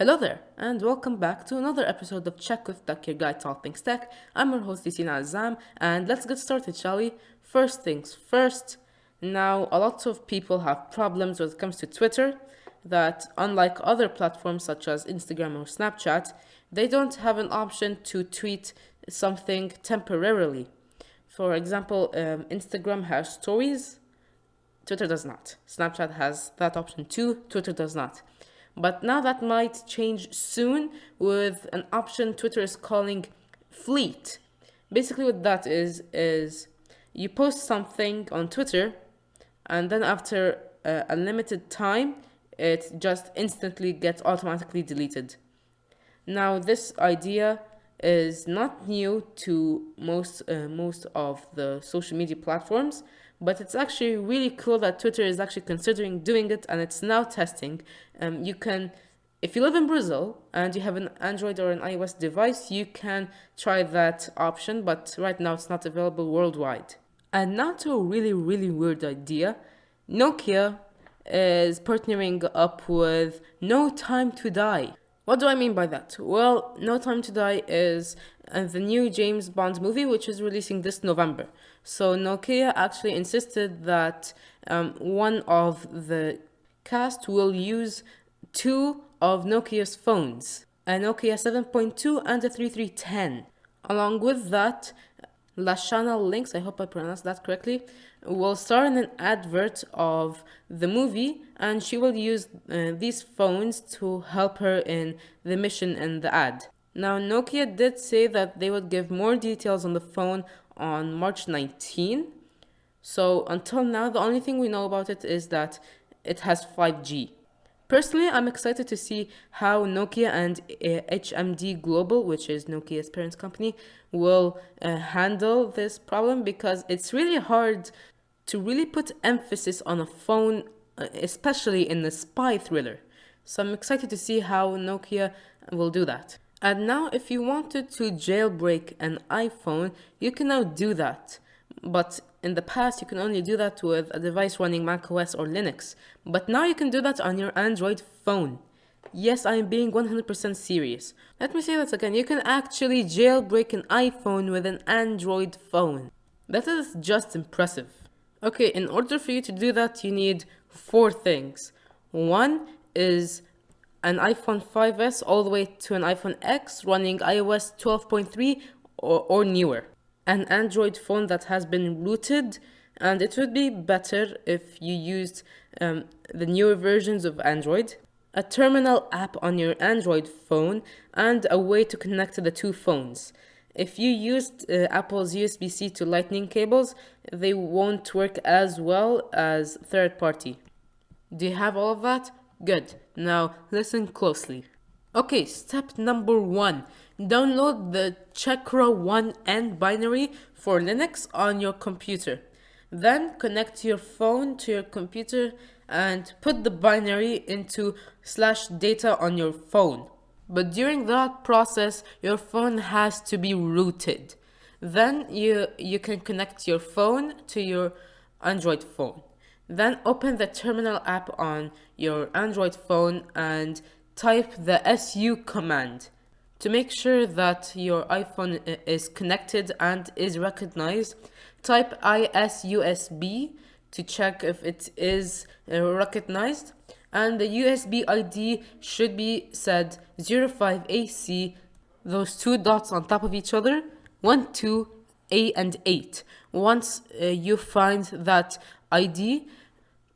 Hello there, and welcome back to another episode of Check with Tech, your guide to all things tech. I'm your host, Yassine Azam, and let's get started, shall we? First things first, now a lot of people have problems when it comes to Twitter, that unlike other platforms such as Instagram or Snapchat, they don't have an option to tweet something temporarily. For example, Instagram has stories, Twitter does not. Snapchat has that option too, Twitter does not. But now that might change soon with an option Twitter is calling Fleet. Basically what that is you post something on Twitter and then after a limited time it just instantly gets automatically deleted. Now this idea is not new to most of the social media platforms, but it's actually really cool that Twitter is actually considering doing it and it's now testing. You can, if you live in Brazil and you have an Android or an iOS device, you can try that option, but right now it's not available worldwide. And now to a really weird idea. Nokia is partnering up with No Time to Die. What do I mean by that? Well, No Time to Die is the new James Bond movie, which is releasing this November. So Nokia actually insisted that one of the cast will use two of Nokia's phones, a Nokia 7.2 and a 3310. Along with that, Lashana Links, I hope I pronounced that correctly, will star in an advert of the movie, and she will use these phones to help her in the mission in the ad. Now, Nokia did say that they would give more details on the phone on March 19. So until now, the only thing we know about it is that it has 5G. Personally, I'm excited to see how Nokia and HMD Global, which is Nokia's parent company, will handle this problem, because it's really hard to really put emphasis on a phone, especially in the spy thriller. So I'm excited to see how Nokia will do that. And now if you wanted to jailbreak an iPhone, you can now do that. But in the past, you can only do that with a device running macOS or Linux. But now you can do that on your Android phone. Yes, I am being 100% serious. Let me say that again. You can actually jailbreak an iPhone with an Android phone. That is just impressive. Okay, in order for you to do that, you need four things. One is an iPhone 5S all the way to an iPhone X running iOS 12.3 or newer. An Android phone that has been rooted, and it would be better if you used the newer versions of Android, a terminal app on your Android phone, and a way to connect to the two phones. If you used Apple's USB-C to Lightning cables, they won't work as well as third-party. Do you have all of that? Good. Now listen closely. Okay, step number 1. Download the Chakra 1N binary for Linux on your computer. Then connect your phone to your computer and put the binary into /data on your phone. But during that process, your phone has to be rooted. Then you can connect your phone to your Android phone. Then open the terminal app on your Android phone and type the SU command. To make sure that your iPhone is connected and is recognized, type ISUSB to check if it is recognized, and the USB ID should be said 05AC, those two dots on top of each other, 1, 2, A and 8. Once you find that ID,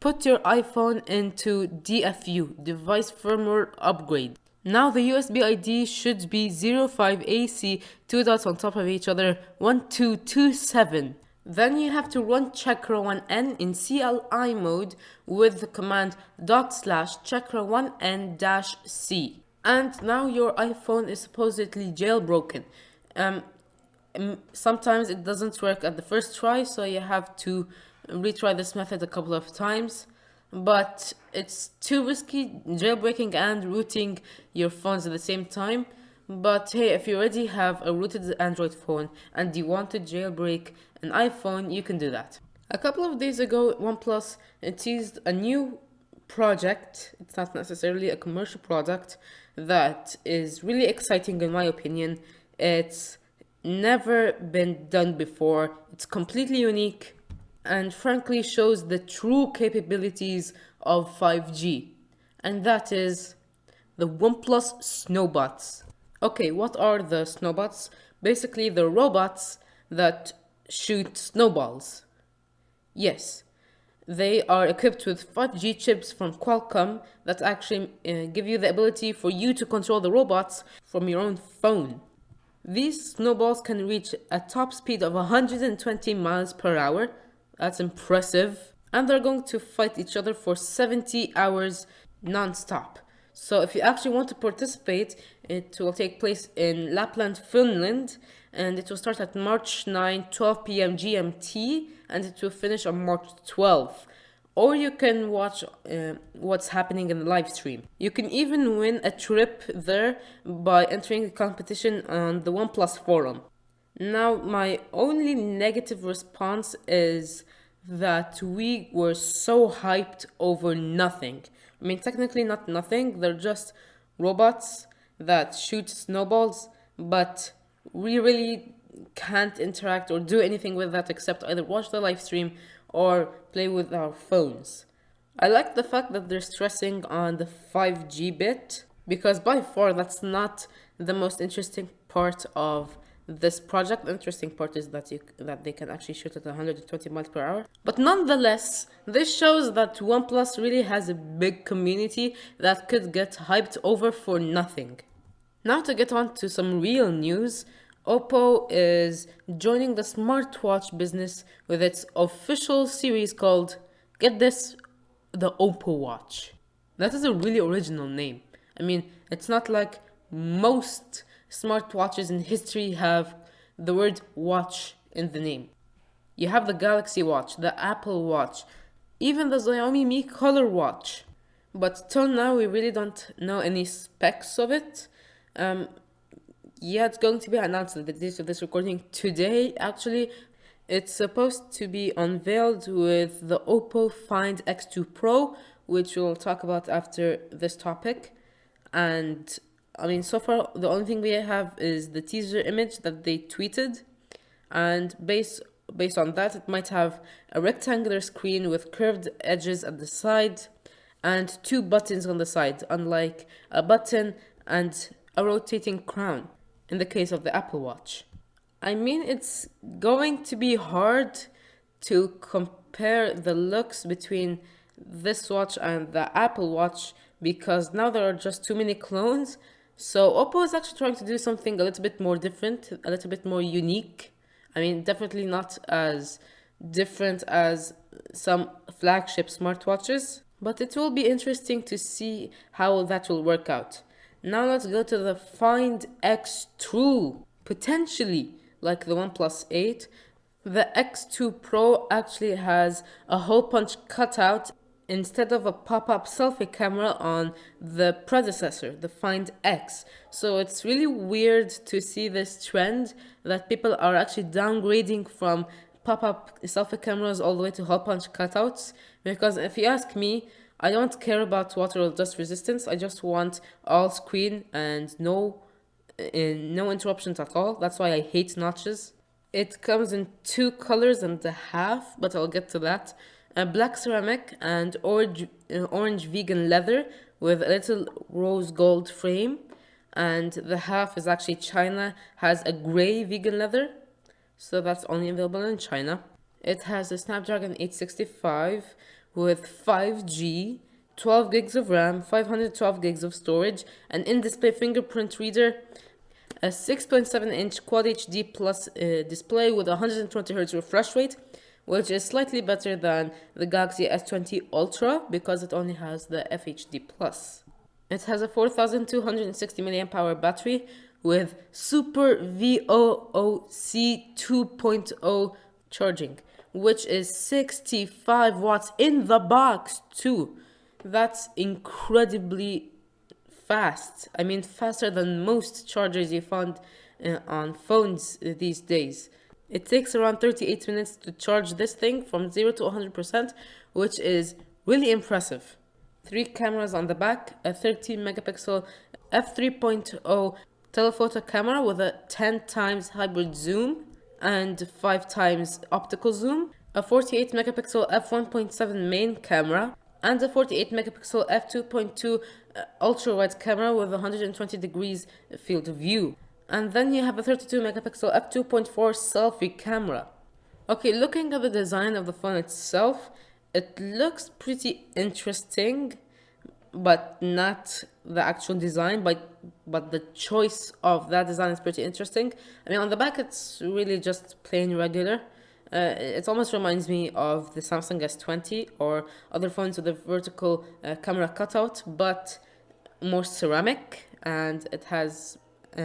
put your iPhone into DFU, device firmware upgrade. Now the USB ID should be 05AC, two dots on top of each other, 1227. Then you have to run Chakra 1N in CLI mode with the command /Chakra1N-C. And now your iPhone is supposedly jailbroken. Sometimes it doesn't work at the first try, so you have to retry this method a couple of times. But it's too risky jailbreaking and rooting your phones at the same time. But hey, if you already have a rooted Android phone and you want to jailbreak an iPhone, you can do that. A couple of days ago, OnePlus teased a new project. It's not necessarily a commercial product that is really exciting in my opinion. It's never been done before. It's completely unique and frankly shows the true capabilities of 5G. And that is the OnePlus Snowbots. Okay, what are the Snowbots? Basically, the robots that shoot snowballs. Yes, they are equipped with 5G chips from Qualcomm that actually give you the ability for you to control the robots from your own phone. These snowballs can reach a top speed of 120 miles per hour. That's impressive. And they're going to fight each other for 70 hours non-stop. So if you actually want to participate, it will take place in Lapland, Finland, and it will start at March 9, 12 p.m. GMT, and it will finish on March 12th. Or you can watch what's happening in the live stream. You can even win a trip there by entering a competition on the OnePlus forum. Now, my only negative response is that we were so hyped over nothing. I mean, technically not nothing, they're just robots that shoot snowballs, but we really can't interact or do anything with that except either watch the live stream or play with our phones. I like the fact that they're stressing on the 5G bit, because by far that's not the most interesting part of this project. The interesting part is that they can actually shoot at 120 miles per hour. But nonetheless, this shows that OnePlus really has a big community that could get hyped over for nothing. Now to get on to some real news, Oppo is joining the smartwatch business with its official series called, get this, the Oppo Watch. That is a really original name. I mean, it's not like most smartwatches in history have the word watch in the name. You have the Galaxy Watch, the Apple Watch, even the Xiaomi Mi Color Watch. But till now, we really don't know any specs of it. Yeah, it's going to be announced at the date of this recording today, actually. It's supposed to be unveiled with the Oppo Find X2 Pro, which we'll talk about after this topic. And I mean, so far, the only thing we have is the teaser image that they tweeted. And based on that, it might have a rectangular screen with curved edges at the side and 2 buttons on the side, unlike a button and a rotating crown in the case of the Apple Watch. I mean, it's going to be hard to compare the looks between this watch and the Apple Watch because now there are just too many clones. So Oppo is actually trying to do something a little bit more different, a little bit more unique. I mean, definitely not as different as some flagship smartwatches, but it will be interesting to see how that will work out. Now let's go to the Find X2, potentially like the OnePlus 8. The X2 Pro actually has a hole punch cutout instead of a pop-up selfie camera on the predecessor, the Find X. So it's really weird to see this trend that people are actually downgrading from pop-up selfie cameras all the way to hole punch cutouts. Because if you ask me, I don't care about water or dust resistance. I just want all screen and no interruptions at all. That's why I hate notches. It comes in 2 colors and a half, but I'll get to that. Black ceramic and orange vegan leather with a little rose gold frame. And the half is actually China, has a gray vegan leather. So that's only available in China. It has a Snapdragon 865 with 5G, 12 gigs of RAM, 512 gigs of storage, an in-display fingerprint reader, a 6.7-inch Quad HD Plus display with 120Hz refresh rate, which is slightly better than the Galaxy S20 Ultra because it only has the FHD Plus. It has a 4260 mAh battery with Super VOOC 2.0 charging, which is 65 watts in the box too. That's incredibly fast. I mean, faster than most chargers you find on phones these days. It takes around 38 minutes to charge this thing from 0 to 100%, which is really impressive. three cameras on the back, a 13 megapixel f3.0 telephoto camera with a 10 times hybrid zoom and 5 times optical zoom, a 48 megapixel f1.7 main camera, and a 48 megapixel f2.2 ultra wide camera with 120 degrees field of view. And then you have a 32 megapixel f2.4 selfie camera. Okay, looking at the design of the phone itself, it looks pretty interesting, but not the actual design, but the choice of that design is pretty interesting. I mean, on the back, it's really just plain regular. It almost reminds me of the Samsung S20 or other phones with a vertical camera cutout, but more ceramic, and it has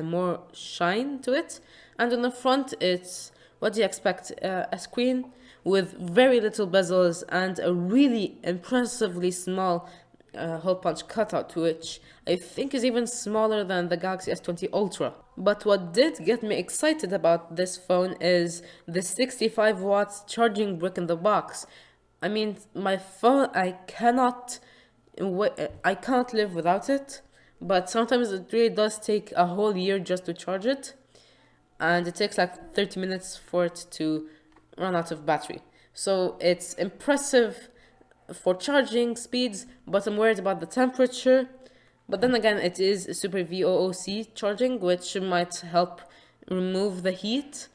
more shine to it. And on the front, it's, what do you expect? A screen with very little bezels and a really impressively small hole punch cutout, which I think is even smaller than the Galaxy S20 Ultra. But what did get me excited about this phone is the 65 watts charging brick in the box. I mean, my phone, I cannot live without it, but sometimes it really does take a whole year just to charge it, and it takes like 30 minutes for it to run out of battery. So it's impressive for charging speeds, but I'm worried about the temperature. But then again, it is Super VOOC charging, which might help remove the heat.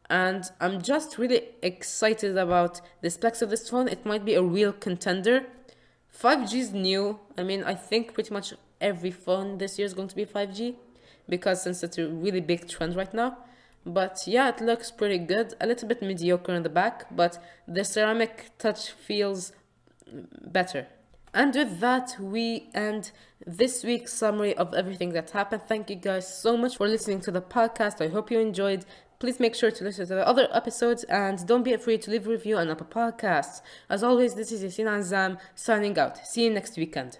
And I'm just really excited about the specs of this phone. It might be a real contender. 5G is new. I mean, I think pretty much every phone this year is going to be 5G, because since it's a really big trend right now. But yeah, it looks pretty good. A little bit mediocre in the back, but the ceramic touch feels better. And with that, we end this week's summary of everything that happened. Thank you guys so much for listening to the podcast. I hope you enjoyed. Please make sure to listen to the other episodes, and don't be afraid to leave a review on Apple Podcasts. As always, this is Yasin Azam signing out. See you next weekend.